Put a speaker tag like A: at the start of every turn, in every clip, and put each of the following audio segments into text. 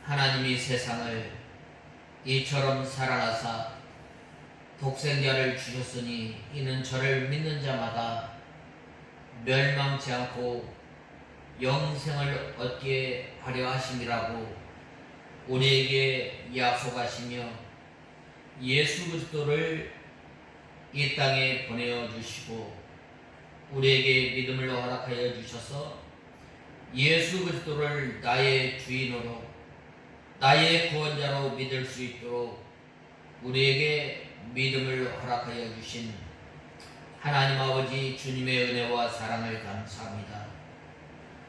A: 하나님이 세상을 이처럼 사랑하사 독생자를 주셨으니 이는 저를 믿는 자마다 멸망치 않고 영생을 얻게 하려 하심이라고 우리에게 약속하시며 예수 그리스도를 이 땅에 보내어 주시고 우리에게 믿음을 허락하여 주셔서 예수 그리스도를 나의 주인으로 나의 구원자로 믿을 수 있도록 우리에게 믿음을 허락하여 주신 하나님 아버지 주님의 은혜와 사랑을 감사합니다.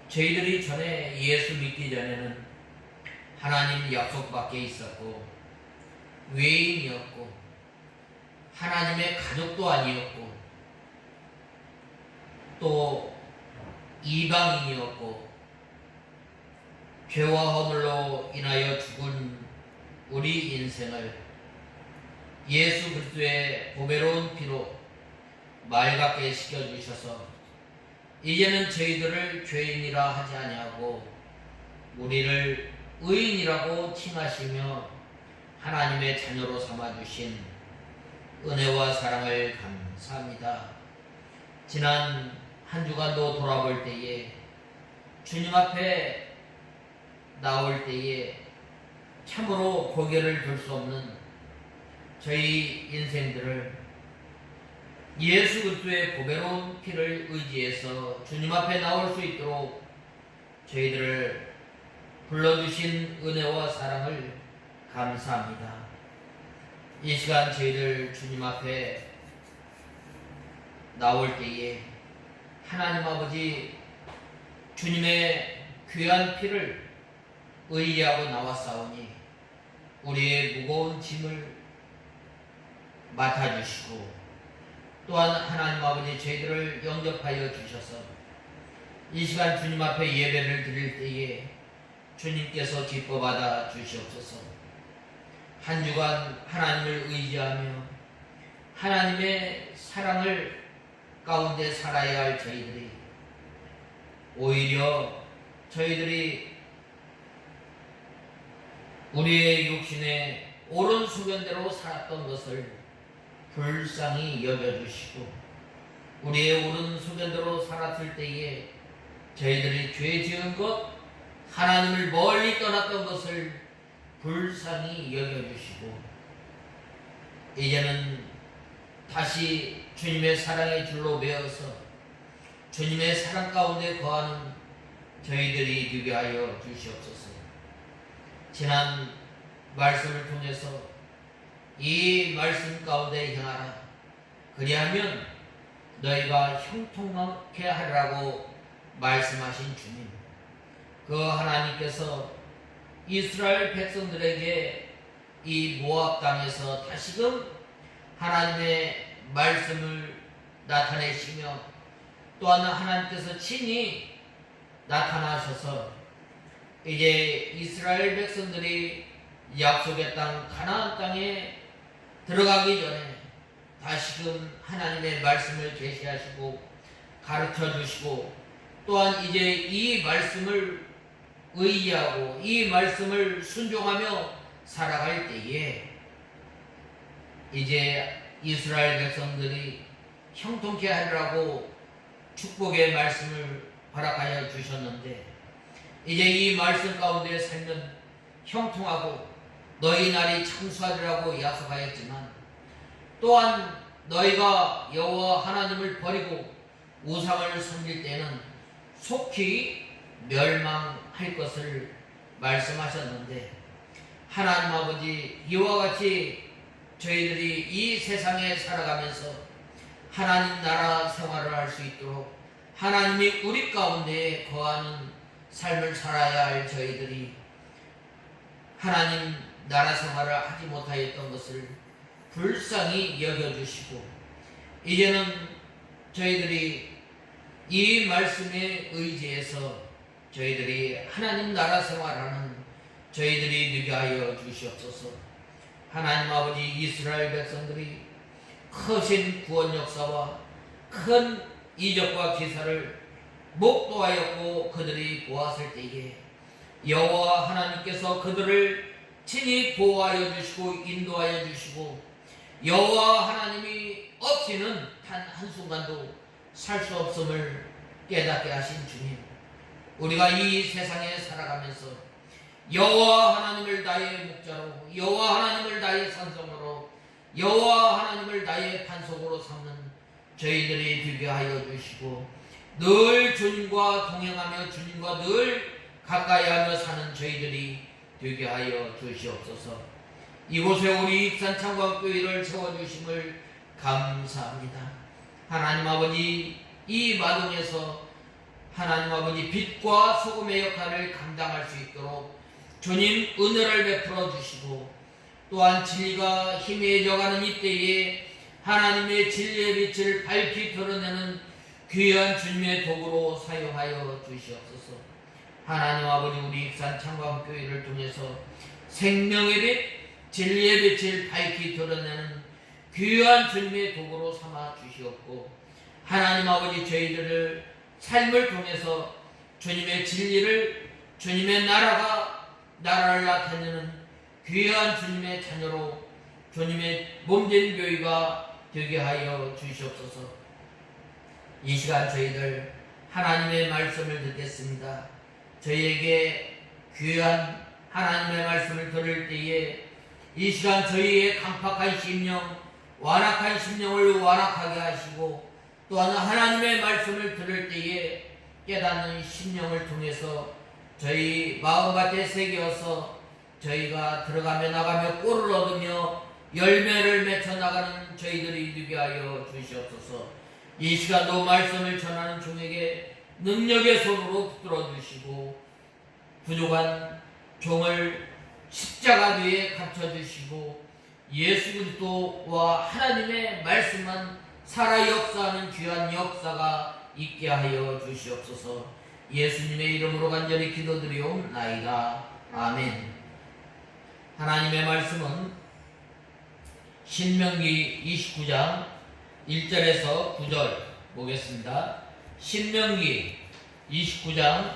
A: 저희들이 전에 예수 믿기 전에는 하나님 약속 밖에 있었고 외인이었고 하나님의 가족도 아니었고 또 이방인이었고 죄와 허물로 인하여 죽은 우리 인생을 예수 그리스도의 보배로운 피로 맑게 씻겨주셔서 이제는 저희들을 죄인이라 하지 아니하고 우리를 의인이라고 칭하시며 하나님의 자녀로 삼아주신 은혜와 사랑을 감사합니다. 지난 한 주간도 돌아볼 때에 주님 앞에 나올 때에 참으로 고개를 들 수 없는 저희 인생들을 예수 그리스도의 보배로운 피를 의지해서 주님 앞에 나올 수 있도록 저희들을 불러주신 은혜와 사랑을 감사합니다. 이 시간 저희들 주님 앞에 나올 때에 하나님 아버지 주님의 귀한 피를 의지하고 나왔사오니 우리의 무거운 짐을 맡아주시고 또한 하나님 아버지 저희들을 영접하여 주셔서 이 시간 주님 앞에 예배를 드릴 때에 주님께서 기뻐 받아 주시옵소서. 한 주간 하나님을 의지하며 하나님의 사랑을 가운데 살아야 할 저희들이 오히려 저희들이 우리의 육신의 옳은 소견대로 살았던 것을 불쌍히 여겨주시고 우리의 옳은 소견대로 살았을 때에 저희들이 죄 지은 것 하나님을 멀리 떠났던 것을 불쌍히 여겨주시고 이제는 다시 주님의 사랑의 줄로 매어서 주님의 사랑 가운데 거하는 저희들이 되게 하여 주시옵소서. 지난 말씀을 통해서 이 말씀 가운데 행하라 그리하면 너희가 형통하게 하리라고 말씀하신 주님, 그 하나님께서 이스라엘 백성들에게 이 모압 땅에서 다시금 하나님의 말씀을 나타내시며 또한 하나님께서 친히 나타나셔서 이제 이스라엘 백성들이 약속의 땅 가나안 땅에 들어가기 전에 다시금 하나님의 말씀을 계시하시고 가르쳐 주시고 또한 이제 이 말씀을 의지하고 이 말씀을 순종하며 살아갈 때에 이제 이스라엘 백성들이 형통케 하리라고 축복의 말씀을 허락하여 주셨는데 이제 이 말씀 가운데 살면 형통하고 너희 날이 장수하리라고 약속하였지만 또한 너희가 여호와 하나님을 버리고 우상을 섬길 때는 속히 멸망할 것을 말씀하셨는데 하나님 아버지 이와 같이 저희들이 이 세상에 살아가면서 하나님 나라 생활을 할 수 있도록 하나님이 우리 가운데 거하는 삶을 살아야 할 저희들이 하나님 나라 생활을 하지 못하였던 것을 불쌍히 여겨주시고 이제는 저희들이 이 말씀에 의지해서 저희들이 하나님 나라 생활하는 저희들이 되게 하여 주시옵소서. 하나님 아버지 이스라엘 백성들이 크신 구원 역사와 큰 이적과 기사를 목도하였고 그들이 보았을 때에 여호와 하나님께서 그들을 친히 보호하여 주시고 인도하여 주시고 여호와 하나님이 없이는 단 한순간도 살 수 없음을 깨닫게 하신 주님, 우리가 이 세상에 살아가면서 여호와 하나님을 나의 목자로, 여호와 하나님을 나의 산성으로, 여호와 하나님을 나의 반석으로 삼는 저희들이 되게 하여 주시고 늘 주님과 동행하며 주님과 늘 가까이하며 사는 저희들이 되게 하여 주시옵소서. 이곳에 우리 익산창광교회를 세워주심을 감사합니다. 하나님 아버지, 이 마동에서 하나님 아버지 빛과 소금의 역할을 감당할 수 있도록 주님 은혜를 베풀어 주시고, 또한 진리가 희미해져가는 이때에 하나님의 진리의 빛을 밝히 드러내는 귀한 주님의 도구로 사용하여 주시옵소서. 하나님 아버지, 우리 익산 창광교회를 통해서 생명의 빛, 진리의 빛을 밝히 드러내는 귀한 주님의 도구로 삼아 주시옵고, 하나님 아버지, 저희들을 삶을 통해서 주님의 진리를, 주님의 나라를 나타내는 귀한 주님의 자녀로 주님의 몸된 교회가 되게 하여 주시옵소서. 이 시간 저희들 하나님의 말씀을 듣겠습니다. 저희에게 귀한 하나님의 말씀을 들을 때에 이 시간 저희의 강팍한 심령, 완악한 심령을 완악하게 하시고, 또한 하나님의 말씀을 들을 때에 깨닫는 심령을 통해서 저희 마음밭에 새겨서 저희가 들어가며 나가며 꼴을 얻으며 열매를 맺혀 나가는 저희들이 되게 하여 주시옵소서. 이 시간도 말씀을 전하는 종에게 능력의 손으로 붙들어 주시고, 부족한 종을 십자가 뒤에 갇혀 주시고, 예수 그리스도와 하나님의 말씀만 살아 역사하는 귀한 역사가 있게 하여 주시옵소서. 예수님의 이름으로 간절히 기도드리옵나이다. 아멘. 하나님의 말씀은 신명기 29장 1절에서 9절 보겠습니다. 신명기 29장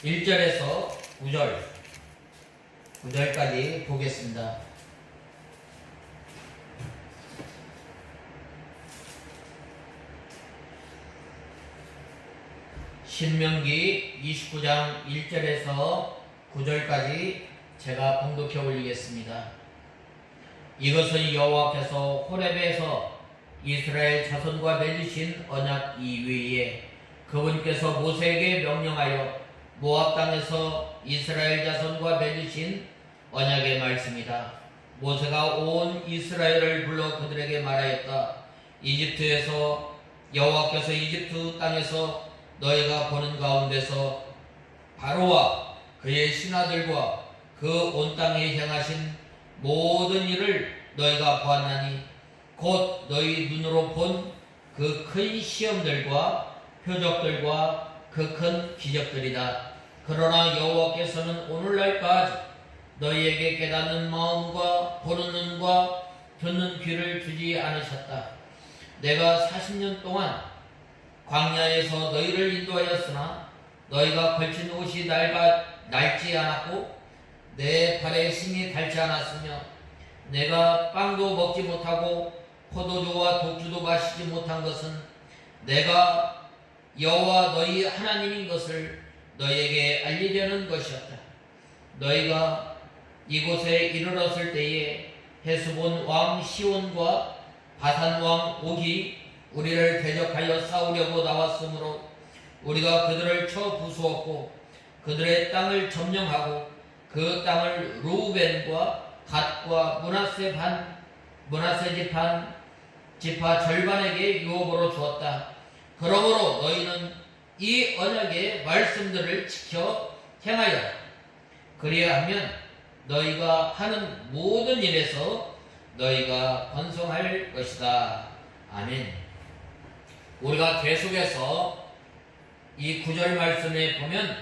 A: 1절에서 9절까지 보겠습니다. 신명기 29장 1절에서 9절까지 제가 봉독해 올리겠습니다. 이것은 여호와께서 호렙에서 이스라엘 자손과 맺으신 언약 이외에 그분께서 모세에게 명령하여 모압 땅에서 이스라엘 자손과 맺으신 언약의 말씀이다. 모세가 온 이스라엘을 불러 그들에게 말하였다. 이집트에서 여호와께서 이집트 땅에서 너희가 보는 가운데서 바로와 그의 신하들과 그 온 땅에 행하신 모든 일을 너희가 보았나니 곧 너희 눈으로 본 그 큰 시험들과 표적들과 그 큰 기적들이다. 그러나 여호와께서는 오늘날까지 너희에게 깨닫는 마음과 보는 눈과 듣는 귀를 주지 않으셨다. 내가 40년 동안 광야에서 너희를 인도하였으나 너희가 걸친 옷이 낡지 않았고 내 발에 힘이 닳지 않았으며 내가 빵도 먹지 못하고 포도주와 독주도 마시지 못한 것은 내가 여호와 너희 하나님인 것을 너희에게 알리려는 것이었다. 너희가 이곳에 이르렀을 때에 헤스본 왕 시온과 바산 왕 옥이 우리를 대적하여 싸우려고 나왔으므로 우리가 그들을 쳐 부수었고 그들의 땅을 점령하고 그 땅을 루벤과 갓과 므낫세 지파 절반에게 유업으로 주었다. 그러므로 너희는 이 언약의 말씀들을 지켜 행하여 그리하면 너희가 하는 모든 일에서 너희가 번성할 것이다. 아멘. 우리가 계속해서 이 9절 말씀에 보면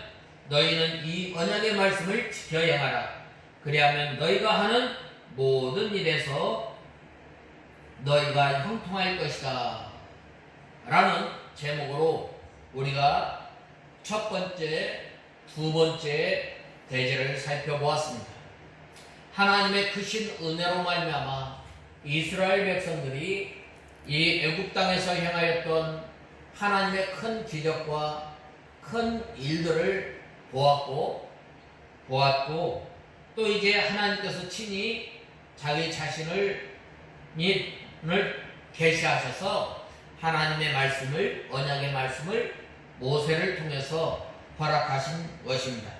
A: 너희는 이 언약의 말씀을 지켜 행하라. 그리하면 너희가 하는 모든 일에서 너희가 형통할 것이다. 라는 제목으로 우리가 첫 번째 두 번째 대제를 살펴보았습니다. 하나님의 크신 은혜로 말미암아 이스라엘 백성들이 이 애굽 땅에서 행하였던 하나님의 큰 기적과 큰 일들을 보았고 또 이제 하나님께서 친히 자기 자신을 계시하셔서 하나님의 말씀을, 언약의 말씀을 모세를 통해서 허락하신 것입니다.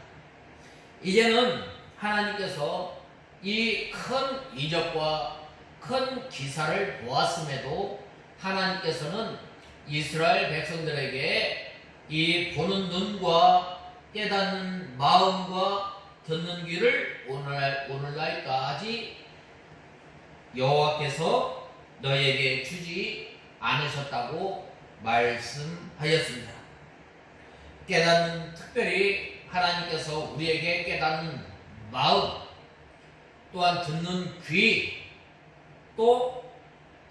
A: 이제는 하나님께서 이 큰 이적과 큰 기사를 보았음에도 하나님께서는 이스라엘 백성들에게 이 보는 눈과 깨닫는 마음과 듣는 귀를 오늘날까지 여호와께서 너희에게 주지 않으셨다고 말씀하였습니다. 특별히 하나님께서 우리에게 깨닫는 마음, 또한 듣는 귀, 또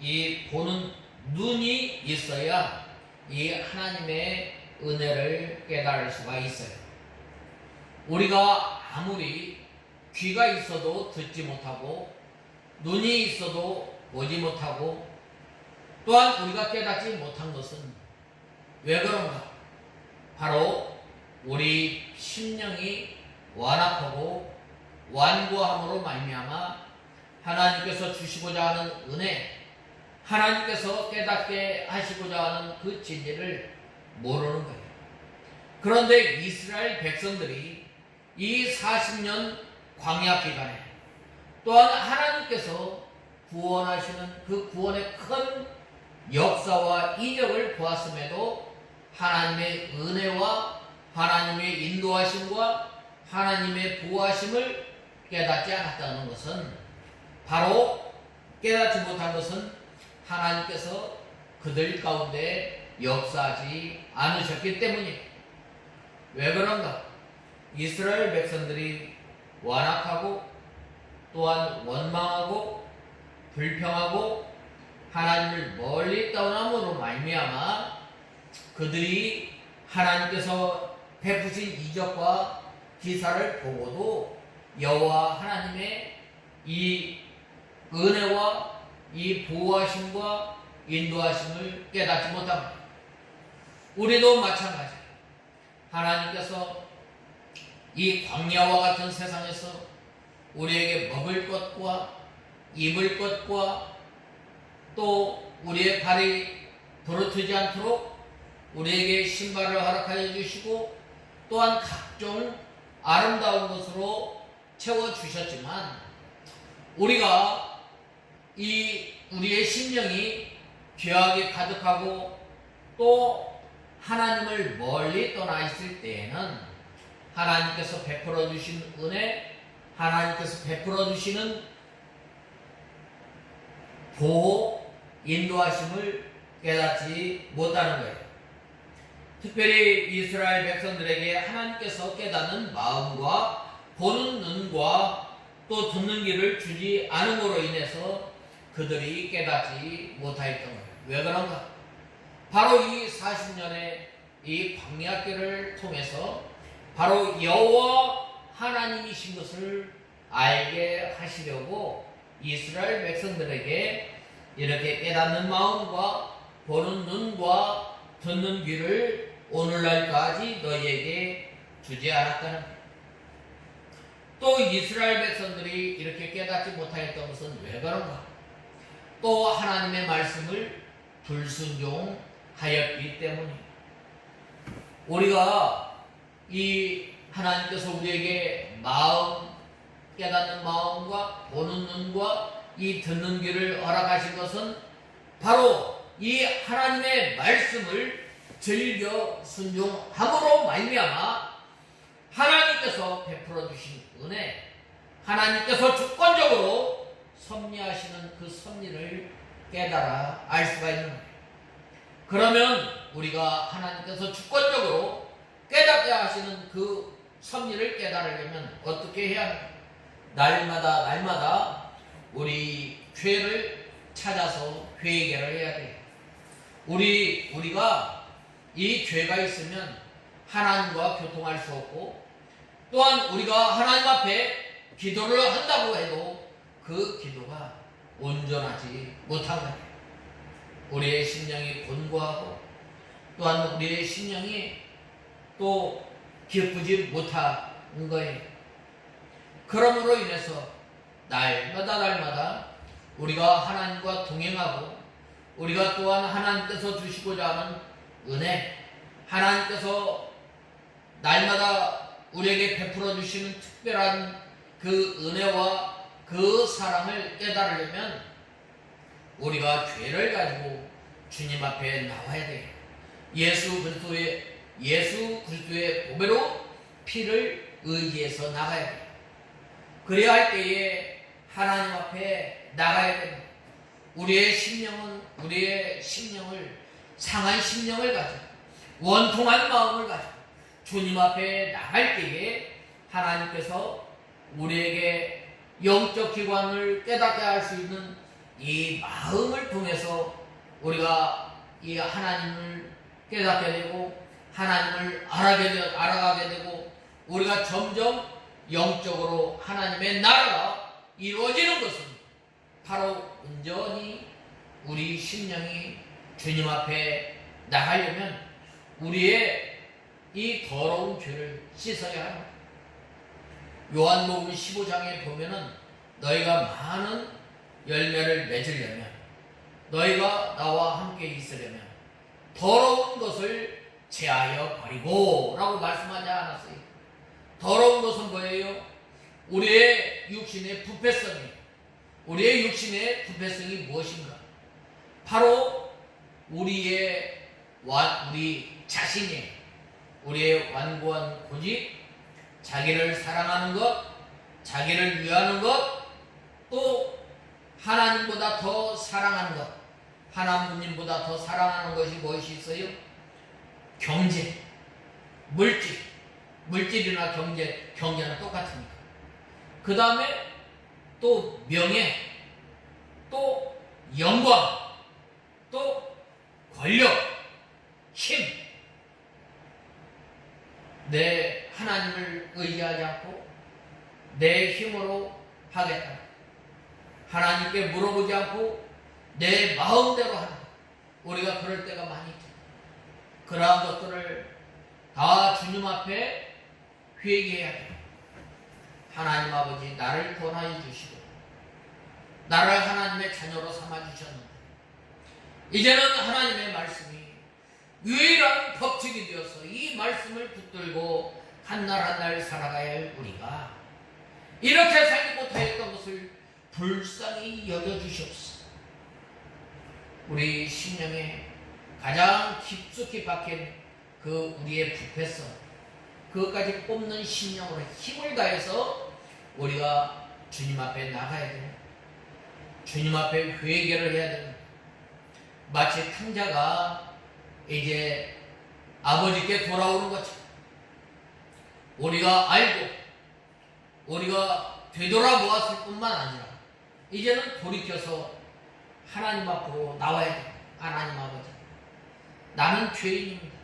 A: 이 보는 눈이 있어야 이 하나님의 은혜를 깨달을 수가 있어요. 우리가 아무리 귀가 있어도 듣지 못하고 눈이 있어도 보지 못하고 또한 우리가 깨닫지 못한 것은 왜 그런가? 바로 우리 심령이 완악하고 완고함으로 말미암아 하나님께서 주시고자 하는 은혜, 하나님께서 깨닫게 하시고자 하는 그 진리를 모르는 거예요. 그런데 이스라엘 백성들이 이 40년 광야 기간에 또한 하나님께서 구원하시는 그 구원의 큰 역사와 이적을 보았음에도 하나님의 은혜와 하나님의 인도하심과 하나님의 보호하심을 깨닫지 않았다는 것은, 바로 깨닫지 못한 것은 하나님께서 그들 가운데 역사하지 않으셨기 때문입니다. 왜 그런가? 이스라엘 백성들이 완악하고 또한 원망하고 불평하고 하나님을 멀리 떠남으로 말미암아 그들이 하나님께서 베푸신 이적과 기사를 보고도 여호와 하나님의 이 은혜와 이 보호하심과 인도하심을 깨닫지 못합니다. 우리도 마찬가지예요. 하나님께서 이 광야와 같은 세상에서 우리에게 먹을 것과 입을 것과 또 우리의 발이 부르트지 않도록 우리에게 신발을 허락하여 주시고 또한 각종 아름다운 것으로 채워주셨지만 우리가 우리의 심령이 죄악이 가득하고 또 하나님을 멀리 떠나 있을 때에는 하나님께서 베풀어 주신 은혜, 하나님께서 베풀어 주시는 보호, 인도하심을 깨닫지 못하는 거예요. 특별히 이스라엘 백성들에게 하나님께서 깨닫는 마음과 보는 눈과 또 듣는 귀를 주지 않음으로 인해서 그들이 깨닫지 못하였던 거예요. 왜 그런가? 바로 이 40년의 이 광야길을 통해서 바로 여호와 하나님이신 것을 알게 하시려고 이스라엘 백성들에게 이렇게 깨닫는 마음과 보는 눈과 듣는 귀를 오늘날까지 너희에게 주지 않았다는 거예요. 또 이스라엘 백성들이 이렇게 깨닫지 못하였던 것은 왜 그런가? 또 하나님의 말씀을 불순종하였기 때문입니다. 우리가 이 하나님께서 우리에게 마음, 깨닫는 마음과 보는 눈과 이 듣는 귀를 허락하신 것은 바로 이 하나님의 말씀을 즐겨 순종함으로 말미암아 하나님께서 베풀어 주신 은혜, 하나님께서 주권적으로 섭리하시는 그 섭리를 깨달아 알 수가 있는 거예요. 그러면 우리가 하나님께서 주권적으로 깨닫게 하시는 그 섭리를 깨달으려면 어떻게 해야 합니까? 날마다 우리 죄를 찾아서 회개를 해야 돼요. 우리가 이 죄가 있으면 하나님과 교통할 수 없고, 또한 우리가 하나님 앞에 기도를 한다고 해도 그 기도가 온전하지 못한 거예요. 우리의 심령이 곤고하고, 또한 우리의 심령이 또 기쁘지 못한 거예요. 그러므로 인해서 날마다 우리가 하나님과 동행하고, 우리가 또한 하나님께서 주시고자 하는 은혜, 하나님께서 날마다 우리에게 베풀어 주시는 특별한 그 은혜와 그 사랑을 깨달으려면 우리가 죄를 가지고 주님 앞에 나와야 돼요. 예수 그리스도의 보배로 피를 의지해서 나가야 돼요. 그래야 할 때에 하나님 앞에 나가야 됩니다. 우리의 심령을 상한 심령을 가지고 원통한 마음을 가지고 주님 앞에 나갈 때에 하나님께서 우리에게 영적 기관을 깨닫게 할 수 있는 이 마음을 통해서 우리가 이 하나님을 깨닫게 되고 하나님을 알아가게 되고 우리가 점점 영적으로 하나님의 나라가 이루어지는 것은 바로 온전히 우리 심령이 주님 앞에 나가려면 우리의 이 더러운 죄를 씻어야 합니다. 요한복음 15장에 보면은 너희가 많은 열매를 맺으려면, 너희가 나와 함께 있으려면 더러운 것을 제하여 버리고 라고 말씀하지 않았어요. 더러운 것은 뭐예요? 우리의 육신의 부패성이에요. 우리의 육신의 부패성이 무엇인가? 바로 우리 자신이 우리의 완고한 고집, 자기를 사랑하는 것, 자기를 위하는 것, 또 하나님보다 더 사랑하는 것, 하나님보다 더 사랑하는 것이 무엇이 있어요? 경제, 물질이나 경제는 똑같으니까. 그 다음에 또 명예, 또 영광, 또 권력, 힘. 내 하나님을 의지하지 않고 내 힘으로 하겠다. 하나님께 물어보지 않고 내 마음대로 하는 것. 우리가 그럴 때가 많이 있죠. 그러한 것들을 다 주님 앞에 회개해야 돼요. 하나님 아버지, 나를 구원하여 주시고 나를 하나님의 자녀로 삼아주셨는데 이제는 하나님의 말씀이 유일한 법칙이 되어서 이 말씀을 붙들고 한 날 한 날 살아가야 할 우리가 이렇게 살지 못하였던 것을 불쌍히 여겨주시옵소서. 우리 심령에 가장 깊숙이 박힌 그 우리의 부패성, 그것까지 뽑는 심령으로 힘을 다해서 우리가 주님 앞에 나가야 돼요. 주님 앞에 회개를 해야 됩니다. 마치 탕자가 이제 아버지께 돌아오는 것처럼 우리가 알고 우리가 되돌아보았을 뿐만 아니라 이제는 돌이켜서 하나님 앞으로 나와야 돼요. 하나님 아버지, 나는 죄인입니다.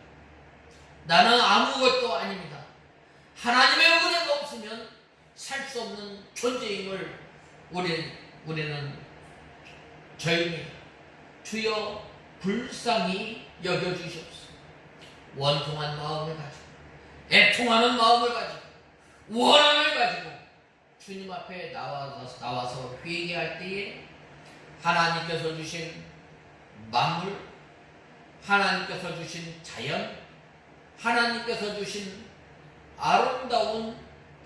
A: 나는 아무것도 아닙니다. 하나님의 은혜가 없으면 살 수 없는 존재임을 우리는 저희입니다. 주여 불쌍히 여겨주시옵소서. 원통한 마음을 가지고 애통하는 마음을 가지고 원함을 가지고 주님 앞에 나와서 회개할 때에 하나님께서 주신 만물, 하나님께서 주신 자연, 하나님께서 주신 아름다운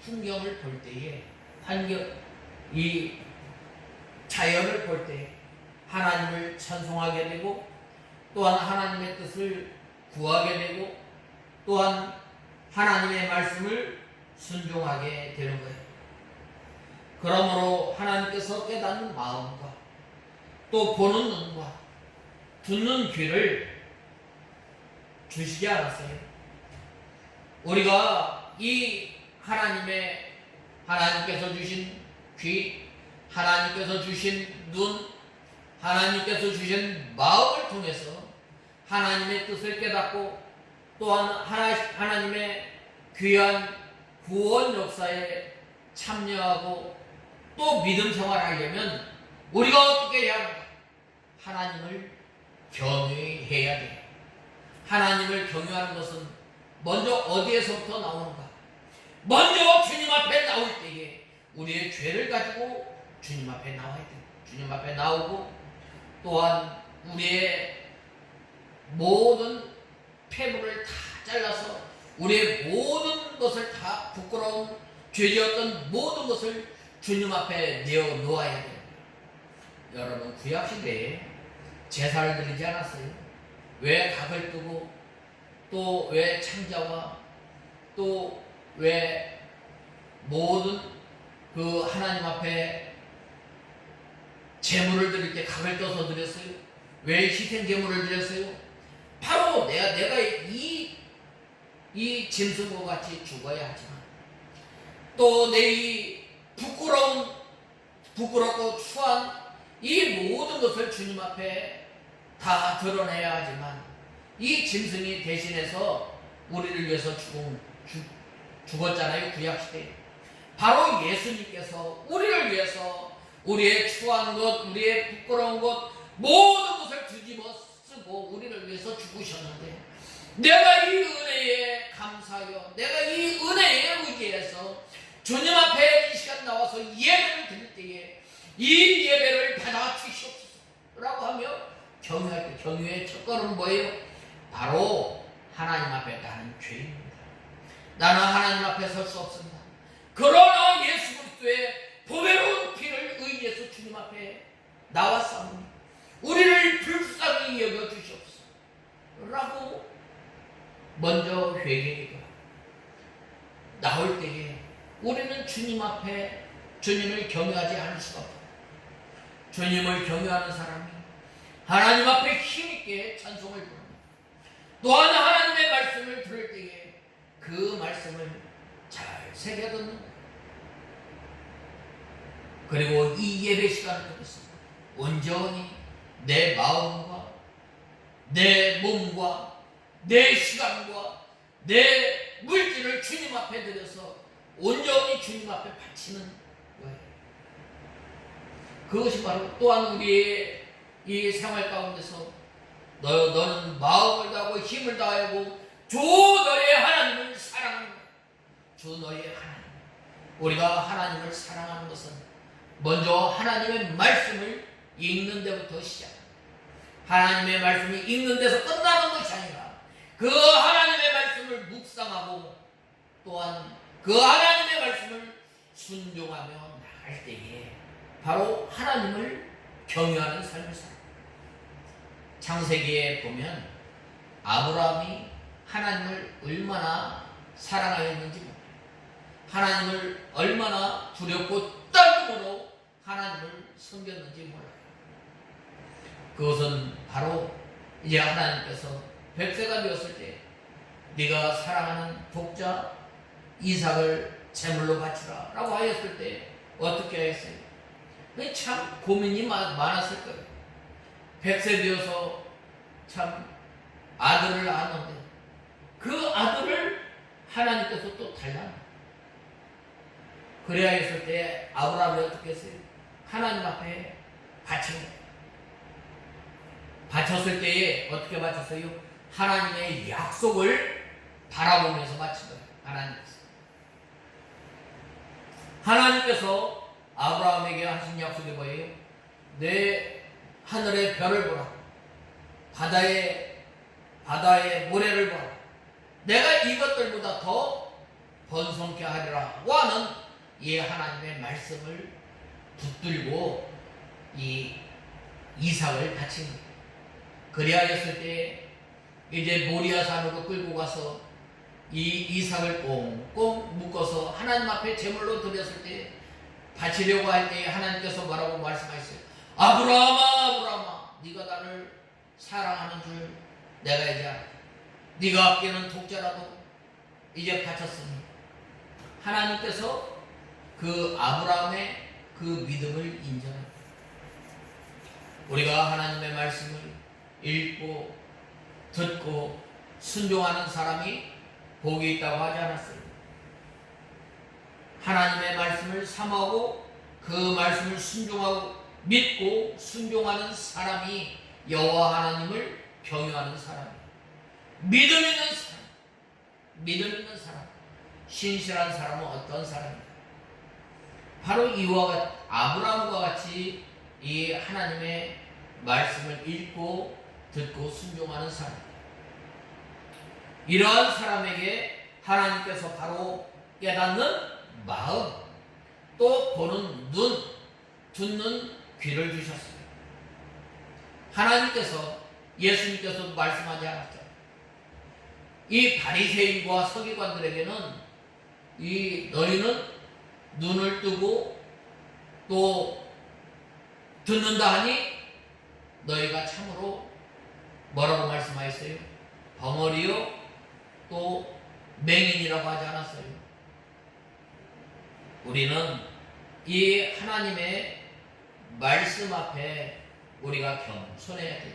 A: 풍경을 볼 때에 이 자연을 볼 때 하나님을 찬송하게 되고 또한 하나님의 뜻을 구하게 되고 또한 하나님의 말씀을 순종하게 되는 거예요. 그러므로 하나님께서 깨닫는 마음과 또 보는 눈과 듣는 귀를 주시지 않았어요. 우리가 이 하나님께서 주신 귀, 하나님께서 주신 눈, 하나님께서 주신 마음을 통해서 하나님의 뜻을 깨닫고 또한 하나님의 귀한 구원 역사에 참여하고 또 믿음 생활하려면 우리가 어떻게 해야 합니까? 하나님을 경외해야 돼요. 하나님을 경외하는 것은 먼저 어디에서부터 나오는가? 먼저 주님 앞에 나올 때에 우리의 죄를 가지고 주님 앞에 나와야 돼요. 주님 앞에 나오고 또한 우리의 모든 폐물을 다 잘라서 우리의 모든 것을 다 부끄러운 죄지었던 모든 것을 주님 앞에 내어 놓아야 돼요. 여러분 구약시대에 제사를 드리지 않았어요? 왜 각을 뜨고 또 왜 창자와 또 왜 모든 그 하나님 앞에 제물을 드릴 때 각을 떠서 드렸어요? 왜 희생 제물을 드렸어요? 바로 내가 이 짐승과 같이 죽어야 하지만 또 내 이 부끄럽고 추한 이 모든 것을 주님 앞에 다 드러내야 하지만 이 짐승이 대신해서 우리를 위해서 죽었잖아요. 구약시대에. 바로 예수님께서 우리를 위해서 우리의 추한 것, 우리의 부끄러운 것 모든 것을 뒤집어 쓰고 우리를 위해서 죽으셨는데 내가 이 은혜에 감사하여 내가 이 은혜에 의지해서 주님 앞에 이 시간 나와서 예배를 드릴 때에 이 예배를 받아 주시옵소서 라고 하며 경유할 때 경유의 첫걸음은 뭐예요? 바로 하나님 앞에 나는 죄인입니다. 나는 하나님 앞에 설 수 없습니다. 그러나 예수 그리스도의 보배로운 피를 의지해서 주님 앞에 나왔사오니 우리를 불쌍히 여겨 주시옵소서 라고 먼저 회개하고 나올 때에 우리는 주님 앞에 주님을 경외하지 않을 수가 없다. 주님을 경외하는 사람이 하나님 앞에 힘있게 찬송을 부릅니다. 또한 하나님의 말씀을 들을 때에 그 말씀을 잘 새겨듣는 거예요. 그리고 이 예배 시간을 통해서 온전히 내 마음과 내 몸과 내 시간과 내 물질을 주님 앞에 드려서 온전히 주님 앞에 바치는 거예요. 그것이 바로 또한 우리의 이 생활 가운데서 너는 마음을 다하고 힘을 다하고 주 너의 하나님을 사랑하는 것. 주 너의 하나님. 우리가 하나님을 사랑하는 것은 먼저 하나님의 말씀을 읽는 데부터 시작합니다. 하나님의 말씀을 읽는 데서 끝나는 것이 아니라 그 하나님의 말씀을 묵상하고 또한 그 하나님의 말씀을 순종하며 나갈 때에 바로 하나님을 경외하는 삶을 살아요. 창세기에 보면 아브라함이 하나님을 얼마나 사랑하였는지 몰라요. 하나님을 얼마나 두렵고 떨림으로 하나님을 섬겼는지 몰라요. 그것은 바로 이제 하나님께서 100세가 되었을 때 네가 사랑하는 독자 이삭을 제물로 바치라 라고 하였을 때 어떻게 했어요? 참 고민이 많았을 거예요. 100세 되어서 참 아들을 낳았는데 그 아들을 하나님께서 또 달라. 그래야 했을 때 아브라함이 어떻게 했어요? 하나님 앞에 바친 거예요. 바쳤을 때에 어떻게 바쳤어요? 하나님의 약속을 바라보면서 바친 거예요. 하나님께서 아브라함에게 하신 약속이 뭐예요? 내 하늘의 별을 보라. 바다의 모래를 보라. 내가 이것들보다 더 번성케 하리라. 와는 이 하나님의 말씀을 붙들고 이 이삭을 바친 거예요. 그리하였을 때 이제 모리아산으로 끌고 가서 이 이삭을 꽁꽁 묶어서 하나님 앞에 제물로 드렸을 때 바치려고 할 때 하나님께서 뭐라고 말씀하셨어요? 아브라함아 네가 나를 사랑하는 줄 내가 이제 알아. 네가 아끼는 독자라도 이제 바쳤으니 하나님께서 그 아브라함의 그 믿음을 인정합니다. 우리가 하나님의 말씀을 읽고 듣고 순종하는 사람이 복이 있다고 하지 않았어요. 하나님의 말씀을 사모하고 그 말씀을 순종하고 믿고 순종하는 사람이 여호와 하나님을 경유하는 사람이에요. 믿음 있는 사람, 믿음 있는 사람, 신실한 사람은 어떤 사람입니까? 바로 이와 아브라함과 같이 이 하나님의 말씀을 읽고 듣고 순종하는 사람입니다. 이러한 사람에게 하나님께서 바로 깨닫는 마음, 또 보는 눈, 듣는 귀를 주셨습니다. 하나님께서, 예수님께서도 말씀하지 않았죠. 이 바리새인과 서기관들에게는 이 너희는 눈을 뜨고 또 듣는다 하니 너희가 참으로 뭐라고 말씀하셨어요? 벙어리요 또 맹인이라고 하지 않았어요. 우리는 이 하나님의 말씀 앞에 우리가 겸손해야 돼요.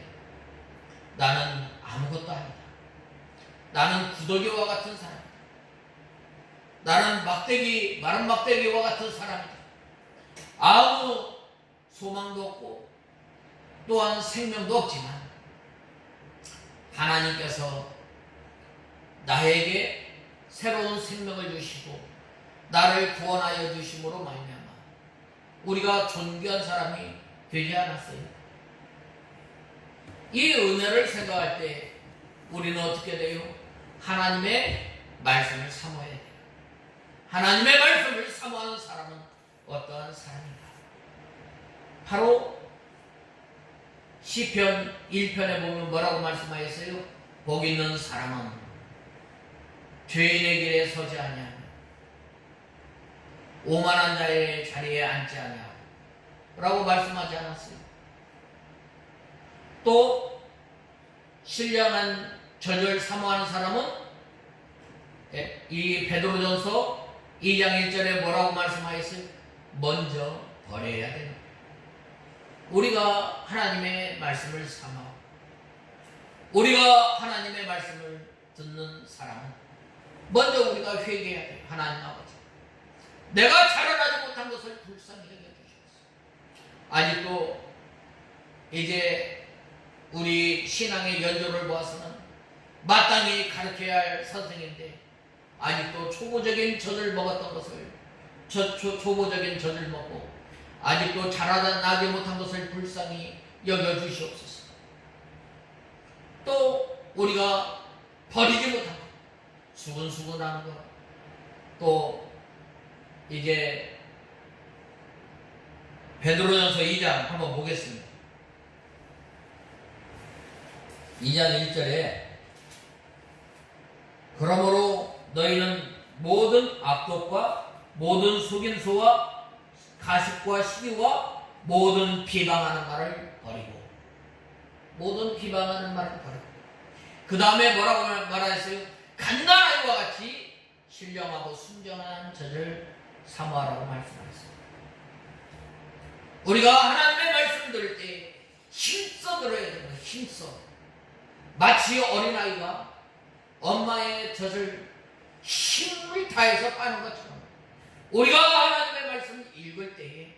A: 나는 아무것도 아니다. 나는 구더기와 같은 사람이다. 나는 마른 막대기와 같은 사람이다. 아무 소망도 없고 또한 생명도 없지만 하나님께서 나에게 새로운 생명을 주시고 나를 구원하여 주심으로 말미암아 우리가 존귀한 사람이 되지 않았어요. 이 은혜를 생각할 때 우리는 어떻게 돼요? 하나님의 말씀을 사모해야 돼요. 하나님의 말씀을 사모하는 사람은 어떠한 사람인가? 바로 시편 1편에 보면 뭐라고 말씀하였어요? 복 있는 사람은 죄인의 길에 서지 아니하며 오만한 자의 자리에 앉지 아니하고 라고 말씀하지 않았어요. 또 신령한 저절 사모하는 사람은 이 베드로전서 2장 1절에 뭐라고 말씀하였어요? 먼저 버려야 됩니다. 우리가 하나님의 말씀을 사모하고 우리가 하나님의 말씀을 듣는 사람은 먼저 우리가 회개해야 돼요. 하나님 아버지, 내가 자라나지 못한 것을 불쌍히 여겨주시옵소서. 아직도 이제 우리 신앙의 연조를 보아서는 마땅히 가르쳐야 할 선생인데 아직도 초보적인 젖을 먹었던 것을 초보적인 젖을 먹고 아직도 자라나지 못한 것을 불쌍히 여겨주시옵소서. 또 우리가 버리지 못한 것, 수근수근하는 것, 또 이제 베드로전서 2장 한번 보겠습니다. 2장 1절에 그러므로 너희는 모든 악독과 모든 속임수와 가식과 시기와 모든 비방하는 말을 버리고 모든 비방하는 말을 버리고 그 다음에 뭐라고 말하였어요? 갓난아이와 같이 신령하고 순전한 젖을 사모하라고 말씀하셨습니다. 우리가 하나님의 말씀을 들을 때 힘써 들어야 됩니다. 힘써. 마치 어린아이가 엄마의 젖을 힘을 다해서 빠는 것처럼 우리가 하나님의 말씀을 읽을 때에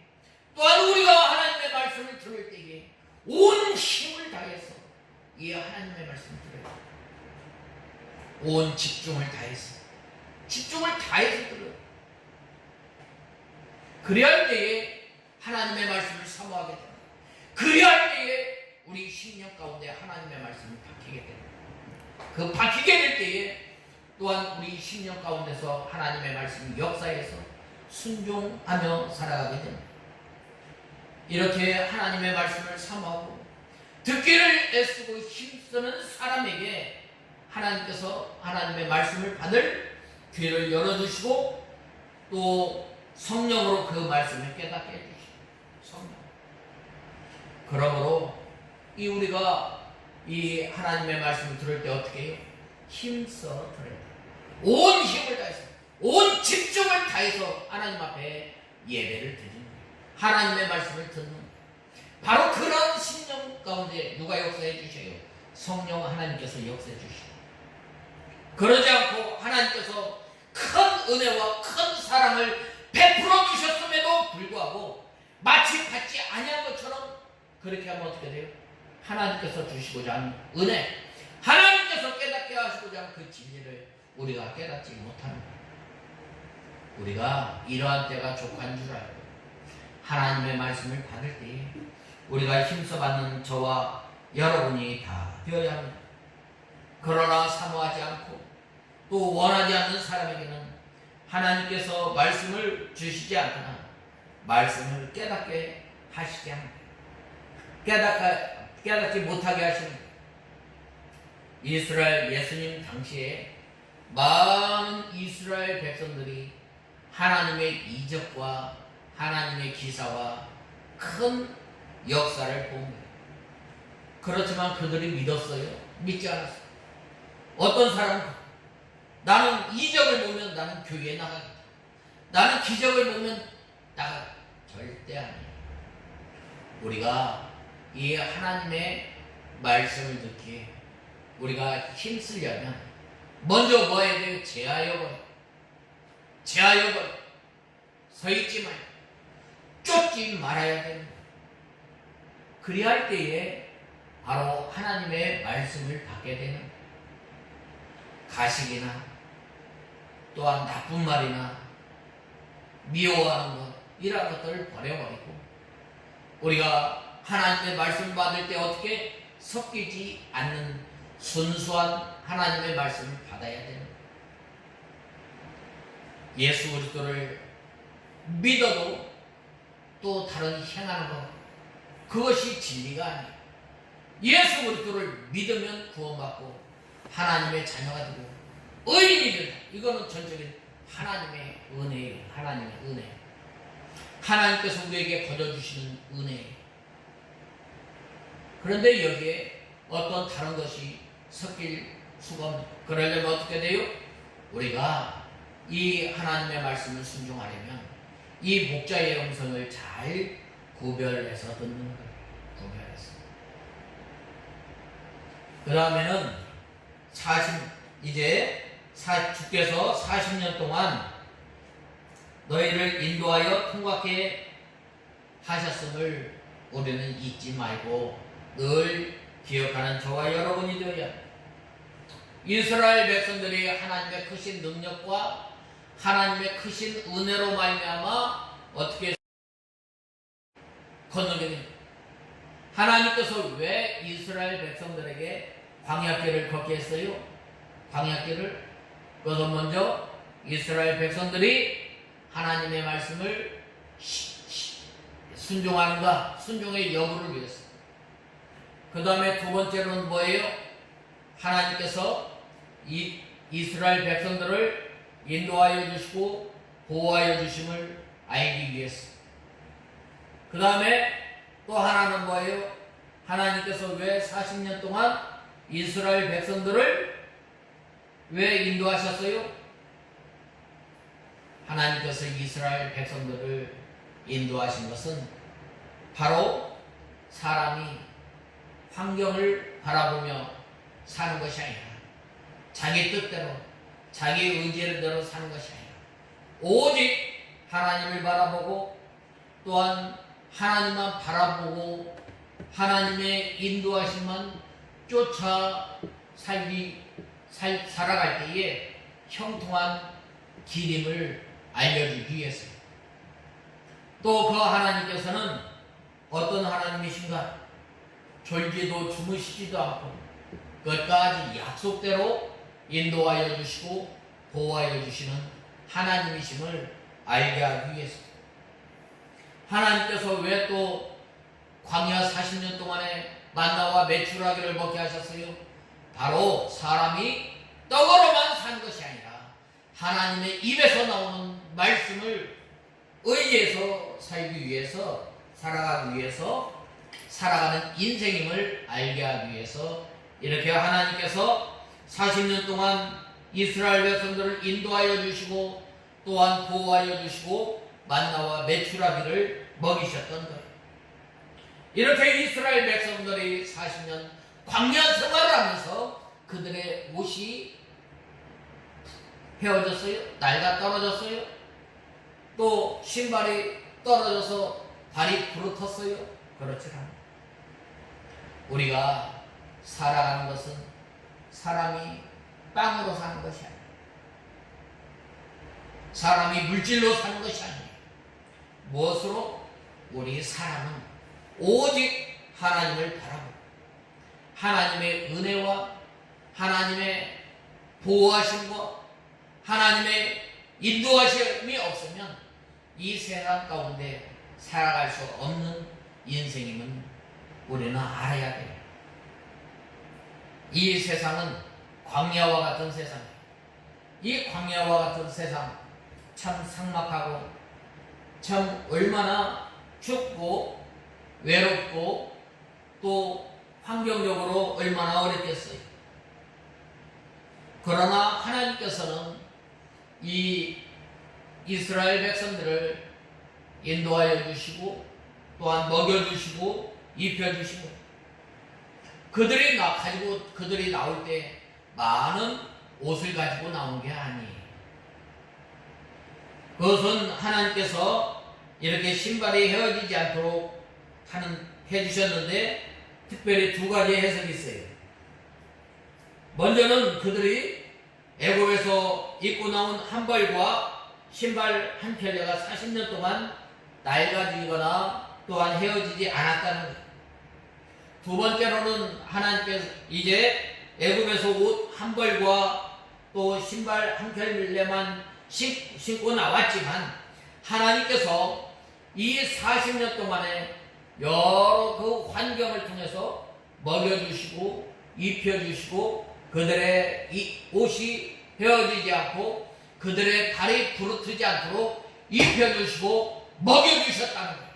A: 또한 우리가 하나님의 말씀을 들을 때에 온 힘을 다해서 이 하나님의 말씀을 들어야 됩니다. 온 집중을 다해서 들어요. 그래야 할 때에 하나님의 말씀을 사모하게 됩니다. 그래야 할 때에 우리 심령 가운데 하나님의 말씀을 박히게 됩니다. 그 박히게 될 때에 또한 우리 심령 가운데서 하나님의 말씀이 역사해서 순종하며 살아가게 됩니다. 이렇게 하나님의 말씀을 사모하고 듣기를 애쓰고 힘쓰는 사람에게 하나님께서 하나님의 말씀을 받을 귀를 열어주시고 또 성령으로 그 말씀을 깨닫게 해주시고 성령. 그러므로 우리가 이 하나님의 말씀을 들을 때 어떻게 해요? 힘써 들어야 돼요. 온 힘을 다해서 온 집중을 다해서 하나님 앞에 예배를 드리는 거예요. 하나님의 말씀을 듣는 거예요. 바로 그런 심령 가운데 누가 역사해 주셔요? 성령 하나님께서 역사해 주시고 그러지 않고 하나님께서 큰 은혜와 큰 사랑을 베풀어 주셨음에도 불구하고 마치 받지 아니한 것처럼 그렇게 하면 어떻게 돼요? 하나님께서 주시고자 하는 은혜, 하나님께서 깨닫게 하시고자 하는 그 진리를 우리가 깨닫지 못하는 거예요. 우리가 이러한 때가 족한 줄 알고 하나님의 말씀을 받을 때에 우리가 힘써 받는 저와 여러분이 다 되어야 합니다. 그러나 사모하지 않고 또 원하지 않는 사람에게는 하나님께서 말씀을 주시지 않거나 말씀을 깨닫게 하시게 합니다. 깨닫지 못하게 하십니다. 이스라엘 예수님 당시에 많은 이스라엘 백성들이 하나님의 이적과 하나님의 기사와 큰 역사를 봅니다. 그렇지만 그들이 믿었어요? 믿지 않았어요. 어떤 사람은 나는 이적을 보면 나는 교회에 나가겠다. 나는 기적을 보면 나가겠다. 절대 아니에요. 우리가 이 하나님의 말씀을 듣기에 우리가 힘쓰려면 먼저 뭐 해야 돼요? 제하여 버려. 제하여 버려. 서 있지 마요. 쫓지 말아야 됩니다. 그리할 때에 바로 하나님의 말씀을 받게 되는 가식이나 또한 나쁜 말이나 미워하는 것 이런 것들을 버려버리고 우리가 하나님의 말씀 받을 때 어떻게 섞이지 않는 순수한 하나님의 말씀을 받아야 됩니다. 예수 그리스도를 믿어도 또 다른 행하는 것 그것이 진리가 아니에요. 예수 그리스도를 믿으면 구원받고 하나님의 자녀가 되고 의인이 된다. 이거는 전적인 하나님의 은혜예요. 하나님의 은혜. 하나님께서 우리에게 거저주시는 은혜예요. 그런데 여기에 어떤 다른 것이 섞일 수가 없는. 그러려면 어떻게 돼요? 우리가 이 하나님의 말씀을 순종하려면 이 목자의 음성을 잘 구별해서 듣는 거예요. 구별해서. 그 다음에는 주께서 40년 동안 너희를 인도하여 통곡하게 하셨음을 우리는 잊지 말고 늘 기억하는 저와 여러분이 되어야 합니다. 이스라엘 백성들이 하나님의 크신 능력과 하나님의 크신 은혜로 말미암아 어떻게 건너게 됩니다. 하나님께서 왜 이스라엘 백성들에게 광야길을 걷게 했어요? 광야길을 그것은 먼저 이스라엘 백성들이 하나님의 말씀을 순종하는가 순종의 여부를 위해서. 그 다음에 두 번째로는 뭐예요? 하나님께서 이스라엘 백성들을 인도하여 주시고 보호하여 주심을 알기 위해서. 그 다음에 또 하나는 뭐예요? 하나님께서 왜 40년 동안 이스라엘 백성들을 왜 인도하셨어요? 하나님께서 이스라엘 백성들을 인도하신 것은 바로 사람이 환경을 바라보며 사는 것이 아니라 자기 뜻대로 자기 의지대로 사는 것이 아니라 오직 하나님을 바라보고 또한 하나님만 바라보고 하나님의 인도하심만 쫓아 살아갈 때에 형통한 길임을 알려주기 위해서요. 또 그 하나님께서는 어떤 하나님이신가? 졸지도 주무시지도 않고 끝까지 약속대로 인도하여 주시고 보호하여 주시는 하나님이심을 알게 하기 위해서. 하나님께서 왜 또 광야 40년 동안에 만나와 메추라기를 먹게 하셨어요? 바로 사람이 떡으로만 사는 것이 아니라 하나님의 입에서 나오는 말씀을 의지해서 살기 위해서 살아가기 위해서 살아가는 인생임을 알게 하기 위해서 이렇게 하나님께서 40년 동안 이스라엘 백성들을 인도하여 주시고 또한 보호하여 주시고 만나와 메추라기를 먹이셨던 거예요. 이렇게 이스라엘 백성들이 40년 광야 생활을 하면서 그들의 옷이 헤어졌어요? 날가 떨어졌어요? 또 신발이 떨어져서 발이 부러졌어요? 그렇지 않아요. 우리가 살아가는 것은 사람이 빵으로 사는 것이 아니에요. 사람이 물질로 사는 것이 아니에요. 무엇으로? 우리 사람은 오직 하나님을 바라보고 하나님의 은혜와 하나님의 보호하심과 하나님의 인도하심이 없으면 이 세상 가운데 살아갈 수 없는 인생임은 우리는 알아야 돼요. 이 세상은 광야와 같은 세상이에요. 이 광야와 같은 세상 참 삭막하고 참 얼마나 춥고 외롭고 또 환경적으로 얼마나 어렵겠어요. 그러나 하나님께서는 이 이스라엘 백성들을 인도하여 주시고 또한 먹여주시고 입혀주시고 그들이 나올 때 많은 옷을 가지고 나온 게 아니에요. 그것은 하나님께서 이렇게 신발이 헤어지지 않도록 해주셨는데 특별히 두 가지 해석이 있어요. 먼저는 그들이 애굽에서 입고 나온 한 벌과 신발 한 켤레가 40년 동안 낡아지거나 또한 헤어지지 않았다는 거예요. 두 번째로는 하나님께서 이제 애굽에서 옷 한 벌과 또 신발 한 켤레만 신고 나왔지만 하나님께서 이 40년 동안에 여러 그 환경을 통해서 먹여주시고 입혀주시고 그들의 이 옷이 헤어지지 않고 그들의 발이 부르트지 않도록 입혀주시고 먹여주셨다는 거예요.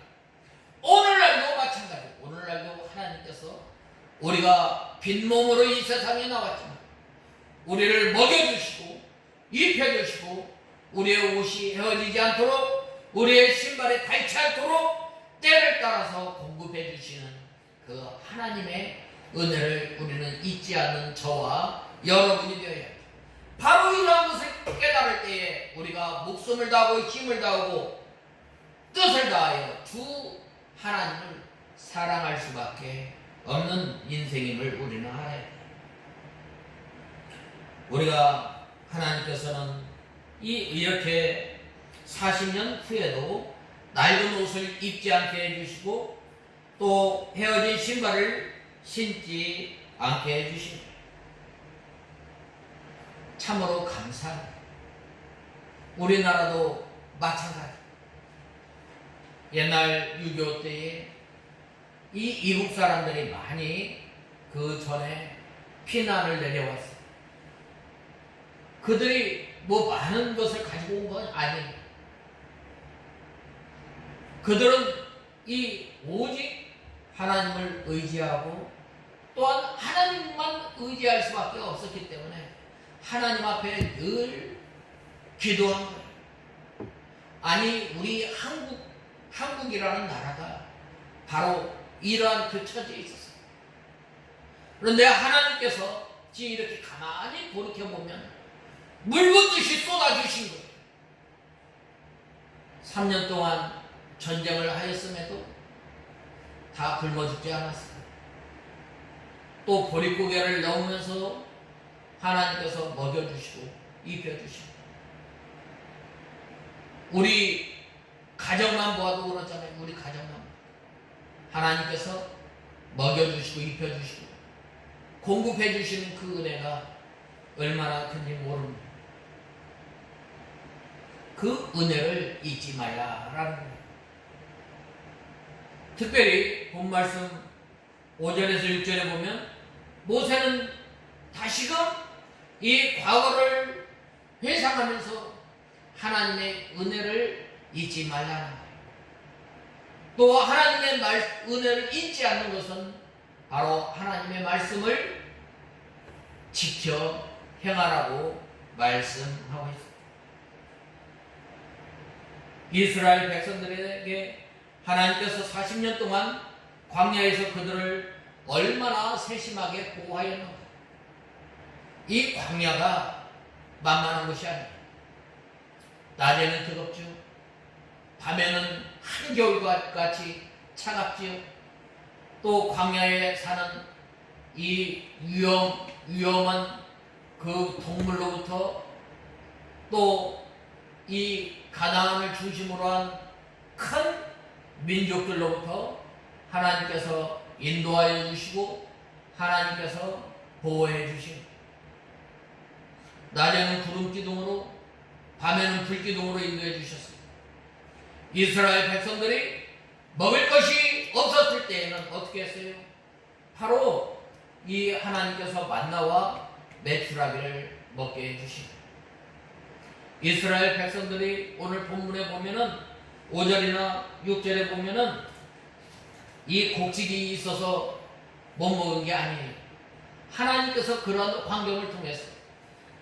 A: 오늘날도 마찬가지예요. 오늘날도 하나님께서 우리가 빈몸으로 이 세상에 나왔지만 우리를 먹여주시고 입혀주시고 우리의 옷이 헤어지지 않도록 우리의 신발이 닳지 않도록 때를 따라서 공급해 주시는 그 하나님의 은혜를 우리는 잊지 않는 저와 여러분이 되어야 합니다. 바로 이러한 것을 깨달을 때에 우리가 목숨을 다하고 힘을 다하고 뜻을 다하여 주 하나님을 사랑할 수밖에 없는 인생임을 우리는 알아야 돼요. 우리가 하나님께서는 이렇게 40년 후에도 낡은 옷을 입지 않게 해주시고 또 헤어진 신발을 신지 않게 해주십니다. 참으로 감사합니다. 우리나라도 마찬가지. 옛날 6.25 때에 이 이북 사람들이 많이 그 전에 피난을 내려왔어요. 그들이 뭐 많은 것을 가지고 온 건 아니에요. 그들은 이 오직 하나님을 의지하고 또한 하나님만 의지할 수밖에 없었기 때문에 하나님 앞에 늘 기도한 거예요. 아니 우리 한국이라는 나라가 바로 이러한 그 처지에 있었어요. 그런데 하나님께서 지금 이렇게 가만히 돌이켜보면 물붓듯이 쏟아주신 거예요. 3년 동안 전쟁을 하였음에도 다 굶어 죽지 않았어요. 또 보릿고개를 넘으면서 하나님께서 먹여주시고 입혀주시고 우리 가정만 보아도 그렇잖아요. 우리 가정만 하나님께서 먹여주시고 입혀주시고 공급해주시는 그 은혜가 얼마나 큰지 모릅니다. 그 은혜를 잊지 말라라는 거예요. 특별히 본 말씀 5절에서 6절에 보면 모세는 다시금 이 과거를 회상하면서 하나님의 은혜를 잊지 말라는 거예요. 또 하나님의 은혜를 잊지 않는 것은 바로 하나님의 말씀을 지켜 행하라고 말씀하고 있습니다. 이스라엘 백성들에게 하나님께서 40년 동안 광야에서 그들을 얼마나 세심하게 보호하였는가. 이 광야가 만만한 것이 아니에요. 낮에는 뜨겁죠. 밤에는 한겨울같이 차갑지요. 또 광야에 사는 이 위험한 그 동물로부터 또 이 가나안을 중심으로 한 큰 민족들로부터 하나님께서 인도하여 주시고 하나님께서 보호해 주시고 낮에는 구름 기둥으로 밤에는 불 기둥으로 인도해 주셨습니다. 이스라엘 백성들이 먹을 것이 없었을 때에는 어떻게 했어요? 바로 이 하나님께서 만나와 메추라기를 먹게 해주시고 이스라엘 백성들이 오늘 본문에 보면은 5절이나 6절에 보면은 이 곡식이 있어서 못 먹은 게 아니에요. 하나님께서 그런 환경을 통해서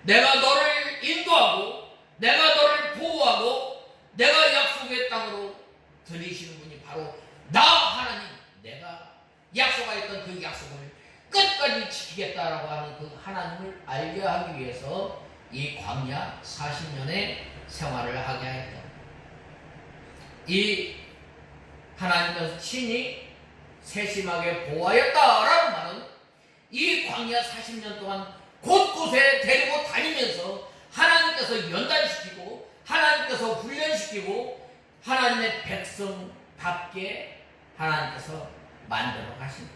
A: 내가 너를 인도하고 내가 너를 보호하고 내가 약속의 땅으로 들이시는 분이 바로 나 하나님, 내가 약속하였던 그 약속을 끝까지 지키겠다라고 하는 그 하나님을 알게 하기 위해서 이 광야 40년의 생활을 하게 하였다. 이 하나님께서 친히 세심하게 보호하였다라는 말은 이 광야 40년 동안 곳곳에 데리고 다니면서 하나님께서 연단시키고 하나님께서 훈련시키고 하나님의 백성답게 하나님께서 만들어 가십니다.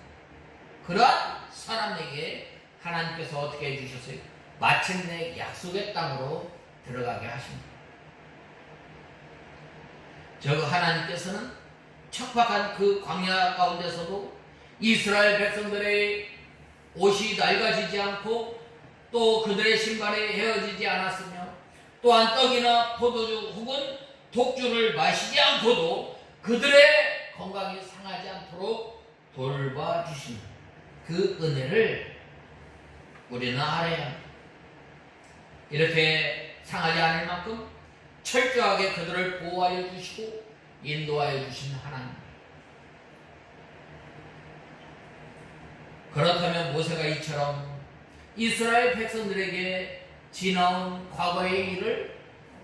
A: 그러한 사람에게 하나님께서 어떻게 해주셨어요? 마침내 약속의 땅으로 들어가게 하십니다. 저 하나님께서는 척박한 그 광야 가운데서도 이스라엘 백성들의 옷이 낡아지지 않고 또 그들의 신발이 헤어지지 않았으며 또한 떡이나 포도주 혹은 독주를 마시지 않고도 그들의 건강이 상하지 않도록 돌봐주시는 그 은혜를 우리는 알아야 합니다. 이렇게 상하지 않을 만큼 철저하게 그들을 보호하여 주시고 인도하여 주신 하나님. 그렇다면 모세가 이처럼 이스라엘 백성들에게 지나온 과거의 일을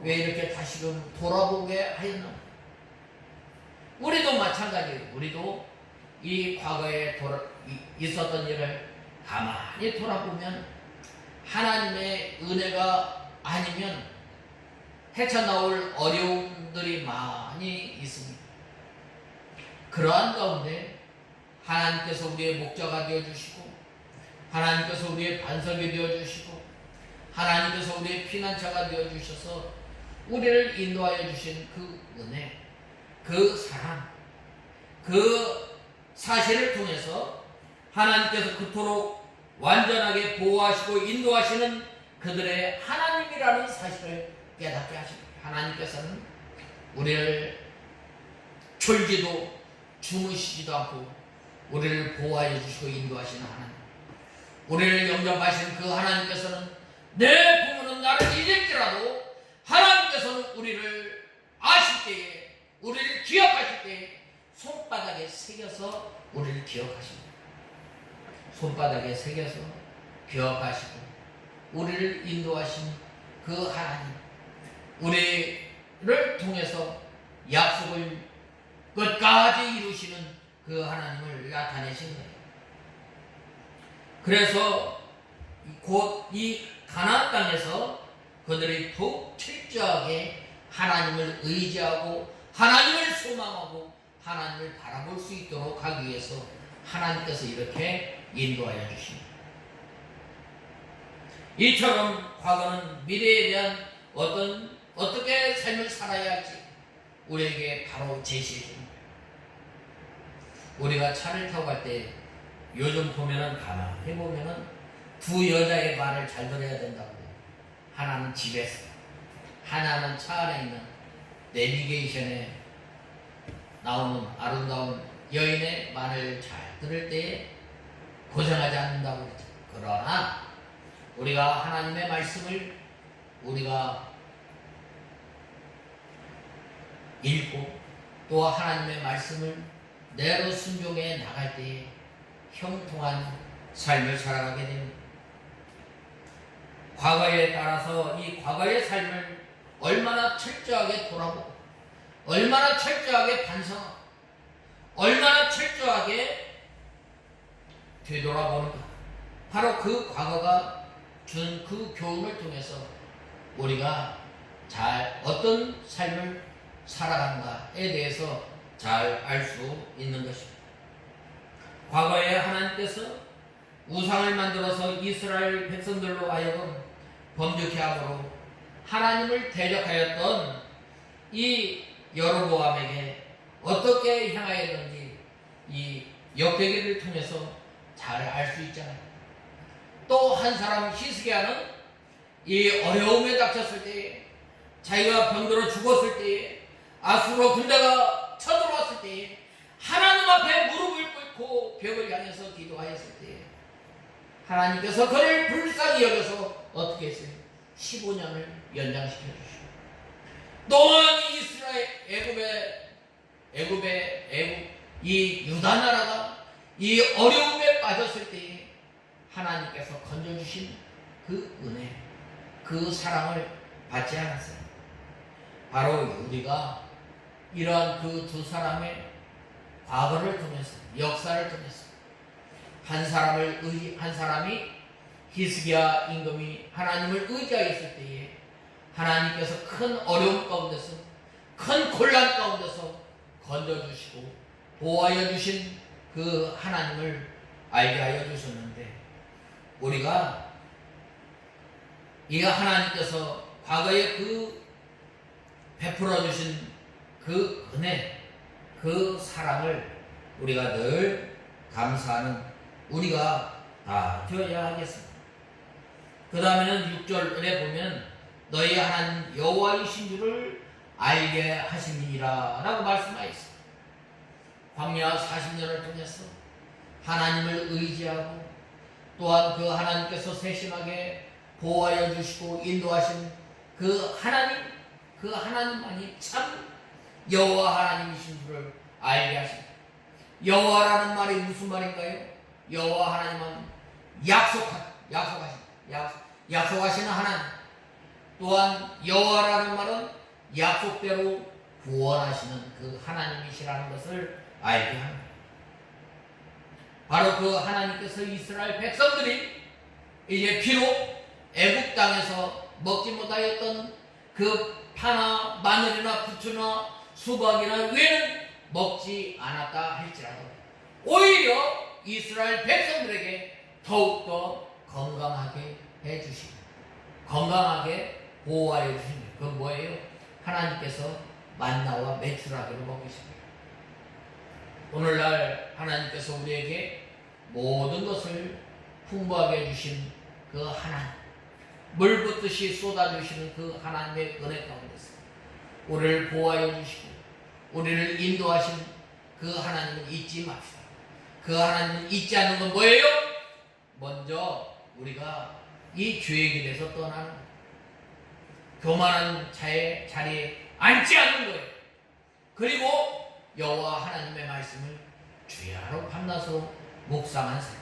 A: 왜 이렇게 다시금 돌아보게 하였나? 우리도 마찬가지예요. 우리도 이 과거에 있었던 일을 가만히 돌아보면 하나님의 은혜가 아니면 헤쳐나올 어려움들이 많이 있습니다. 그러한 가운데 하나님께서 우리의 목자가 되어주시고 하나님께서 우리의 반석이 되어주시고 하나님께서 우리의 피난처가 되어주셔서 우리를 인도하여 주신 그 은혜, 그 사랑, 그 사실을 통해서 하나님께서 그토록 완전하게 보호하시고 인도하시는 그들의 하나님이라는 사실을 깨닫게 하십니다. 하나님께서는 우리를 졸지도 주무시지도 않고 우리를 보호하여 주시고 인도하시는 하나님, 우리를 영접하신 그 하나님께서는 내 부모는 나를 잊을지라도 하나님께서는 우리를 아실 때에, 우리를 기억하실 때에 손바닥에 새겨서 우리를 기억하십니다. 손바닥에 새겨서 기억하시고 우리를 인도하신 그 하나님, 우리를 통해서 약속을 끝까지 이루시는 그 하나님을 나타내신 거예요. 그래서 곧 이 가나안 땅에서 그들이 더욱 철저하게 하나님을 의지하고 하나님을 소망하고 하나님을 바라볼 수 있도록 하기 위해서 하나님께서 이렇게 인도하여 주십니다. 이처럼 과거는 미래에 대한 어떻게 삶을 살아야 할지 우리에게 바로 제시해 줍니다. 우리가 차를 타고 갈 때 요즘 보면은 가만히 보면은 두 여자의 말을 잘 들어야 된다고 해요. 하나는 집에서, 하나는 차 안에 있는 내비게이션에 나오는 아름다운 여인의 말을 잘 들을 때에 고생하지 않는다고 그러죠. 그러나 우리가 하나님의 말씀을 우리가 읽고 또 하나님의 말씀을 내로 순종해 나갈 때에 형통한 삶을 살아가게 됩니다. 과거에 따라서 이 과거의 삶을 얼마나 철저하게 돌아보고 얼마나 철저하게 반성하고 얼마나 철저하게 되돌아보는가. 바로 그 과거가 준 그 교훈을 통해서 우리가 잘 어떤 삶을 살아가는가에 대해서 잘 알 수 있는 것입니다. 과거에 하나님께서 우상을 만들어서 이스라엘 백성들로 하여금 범죄케 함으로 하나님을 대적하였던 이 여로보암에게 어떻게 향하였는지 이 역대기를 통해서 잘 알 수 있잖아요. 또 한 사람 히스기야는 이 어려움에 닥쳤을 때에, 자기가 병들어 죽었을 때에, 아수르 군대가 쳐들어왔을 때에 하나님 앞에 무릎을 꿇고 벽을 향해서 기도하였을 때에 하나님께서 그를 불쌍히 여겨서 어떻게 했어요? 15년을 연장시켜 주시고, 또한 이스라엘 애굽 이 유다 나라가 이 어려움에 빠졌을 때에 하나님께서 건져주신 그 은혜, 그 사랑을 받지 않았어요. 바로 우리가 이러한 그 두 사람의 과거를 통해서, 역사를 통해서 한 사람이 히스기야 임금이 하나님을 의지하였을 때에 하나님께서 큰 어려움 가운데서, 큰 곤란 가운데서 건져주시고 보호하여 주신 그 하나님을 알게 하여 주셨는데, 우리가 이 하나님께서 과거에 그 베풀어 주신 그 은혜, 그 사랑을 우리가 늘 감사하는 우리가 다 되어야 하겠습니다. 그 다음에는 6절에 보면 너희 하나님 여호와이신 줄을 알게 하심이니라 라고 말씀하였습니다. 광야 40년을 통해서 하나님을 의지하고 또한 그 하나님께서 세심하게 보호하여 주시고 인도하신 그 하나님만이 참 여호와 하나님이신 줄을 알게 하십니다. 여호와라는 말이 무슨 말인가요? 여호와 하나님은 약속하시는 하나님. 또한 여호와라는 말은 약속대로 구원하시는 그 하나님이시라는 것을 알게 합니다. 바로 그 하나님께서 이스라엘 백성들이 이제 비록 애굽 땅에서 먹지 못하였던 그 파나 마늘이나 부추나 수박이나 외는 먹지 않았다 할지라도 오히려 이스라엘 백성들에게 더욱더 건강하게 해주시고 건강하게 보호하여 주십니다. 그건 뭐예요? 하나님께서 만나와 메추라기로 먹이십니다. 오늘날 하나님께서 우리에게 모든 것을 풍부하게 해주신 그 하나님, 물 붓듯이 쏟아주시는 그 하나님의 은혜 가운데서 우리를 보호하여 주시고 우리를 인도하신 그 하나님을 잊지 맙시다. 그 하나님을 잊지 않는 건 뭐예요? 먼저 우리가 이 주의 길에서 떠나는 교만한 자리에 앉지 않는 거예요. 그리고 여호와 하나님의 말씀을 주야로 밤낮으로 묵상한 사람,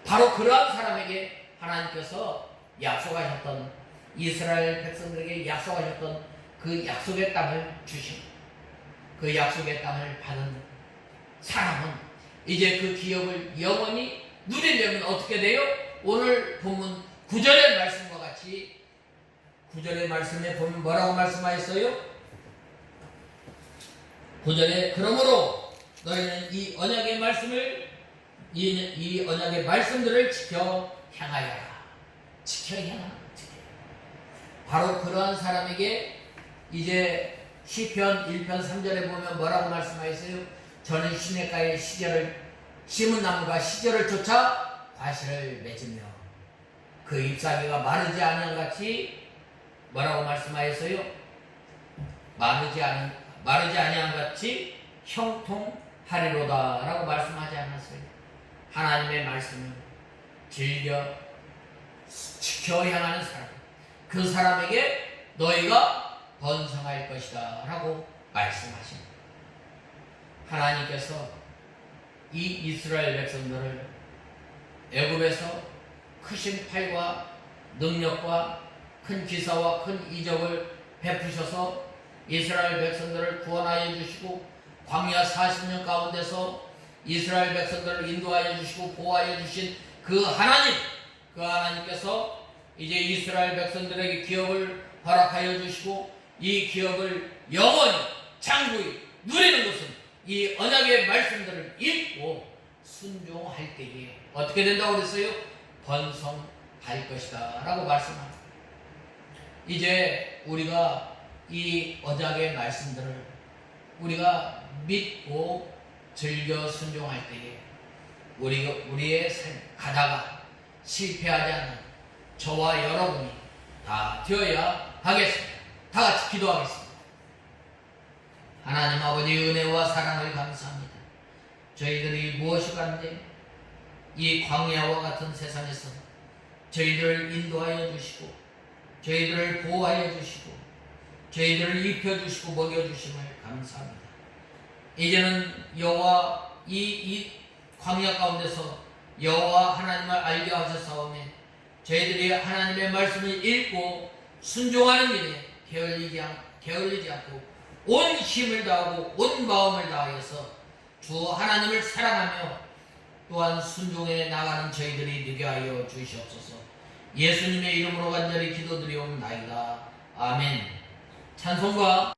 A: 바로 그러한 사람에게 하나님께서 약속하셨던, 이스라엘 백성들에게 약속하셨던 그 약속의 땅을 주신, 그 약속의 땅을 받은 사람은 이제 그 기업을 영원히 누리려면 어떻게 돼요? 오늘 본문 9절의 말씀과 같이 9절의 말씀에 보면 뭐라고 말씀하였어요? 9절에 그러므로 너희는 이 언약의 말씀을 이 언약의 말씀들을 지켜 향하여라. 지켜 향하라. 바로 그러한 사람에게 이제 시편 1편 3절에 보면 뭐라고 말씀하였어요? 저는 시냇가에 심은 나무가 시절을 쫓아 과실을 맺으며 그 잎사귀가 마르지 아니한 같이 뭐라고 말씀하였어요? 마르지 아니한 같이 형통하리로다 라고 말씀하지 않았어요? 하나님의 말씀을 즐겨 지켜 향하는 사람, 그 사람에게 너희가 번성할 것이다 라고 말씀하십니다. 하나님께서 이 이스라엘 백성들을 애굽에서 크신 팔과 능력과 큰 기사와 큰 이적을 베푸셔서 이스라엘 백성들을 구원하여 주시고 광야 40년 가운데서 이스라엘 백성들을 인도하여 주시고 보호하여 주신 그 하나님께서 이제 이스라엘 백성들에게 기업을 허락하여 주시고 이 기업을 영원히 장구히 누리는 것은 이 언약의 말씀들을 읽고 순종할 때에 어떻게 된다고 그랬어요? 번성할 것이다 라고 말씀합니다. 이제 우리가 이 언약의 말씀들을 우리가 믿고 즐겨 순종할 때에 우리의 삶 가다가 실패하지 않는 저와 여러분이 다 되어야 하겠습니다. 다 같이 기도하겠습니다. 하나님 아버지 은혜와 사랑을 감사합니다. 저희들이 무엇이 간데 이 광야와 같은 세상에서 저희들을 인도하여 주시고 저희들을 보호하여 주시고 저희들을 입혀주시고 먹여주심을 감사합니다. 이제는 여호와 이 광야 가운데서 여호와 하나님을 알게 하셨사오매 저희들이 하나님의 말씀을 읽고 순종하는 일에 게을리지 않고 온 힘을 다하고 온 마음을 다하여서 주 하나님을 사랑하며 또한 순종해 나가는 저희들이 되게 하여 주시옵소서. 예수님의 이름으로 간절히 기도드리옵나이다. 아멘. 찬송가